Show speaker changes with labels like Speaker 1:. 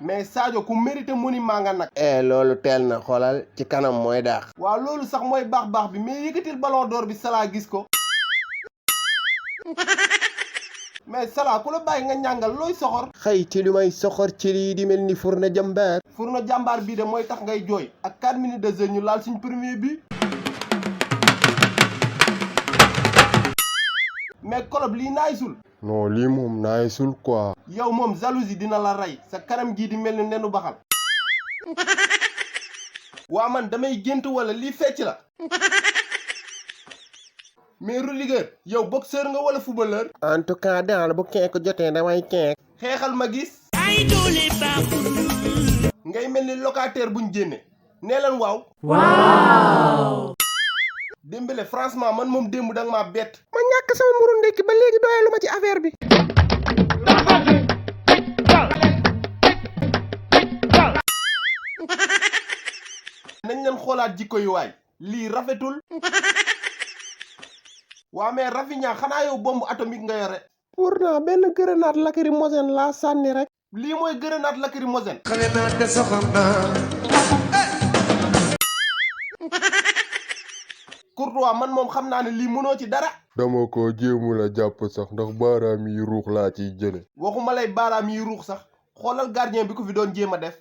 Speaker 1: mais Sadio ku mérité monument nga nag.
Speaker 2: loolu teel na xoolal ci kanam mooy daax.
Speaker 1: waaw loolu sax mooy baax bi mais yëkkatil ballon d'or bi Salah gis ko. mais Salah ku la bàyyi nga ñàngal looy soxor.
Speaker 2: xëy ci li may soxor ci lii di mel ni Furna Jàmbaar.
Speaker 1: Furna Jàmbaar bii de mooy tax ngay jooy ak 4 minutes de jeu ñu laal suñ premier bi. mais Kolob lii naaysul.
Speaker 2: non lii moom naaysul quoi.
Speaker 1: yow moom jalousie dina la rey sa kanam gii di mel ni nenu baxal. waa man damay gént wala lii fecc la. mais Rudiger yow boxeur nga wala footballeur.
Speaker 2: en tout cas daal bu keek jotee damay keek.
Speaker 1: xeexal ma gis. ngay mel ni locataire buñ génne. nee leen waaw. waaw. Dembélé franchement man moom démb danga maa bett.
Speaker 2: ma ñàkk sama mburu ndekki ba léegi doyalu ma ci affaire bi.
Speaker 1: nañ leen xoolaat jikko yu waay lii rafetul. waa mais Rafinha xanaa yow bombe atomique nga yore.
Speaker 2: pourtant benn grenade lacrymogène laa sànni rek.
Speaker 1: lii mooy grenade lacrymogène.
Speaker 3: xale naa te soxam naa.
Speaker 1: Courtois man moom xam naa ne lii mënoo ci dara.
Speaker 2: dama ko jéemul a jàpp sax ndax baaraam yi ruux laa ciy jële.
Speaker 1: waxuma lay baaraam yi ruux sax xoolal gardien bi ko fi doon jéem a def.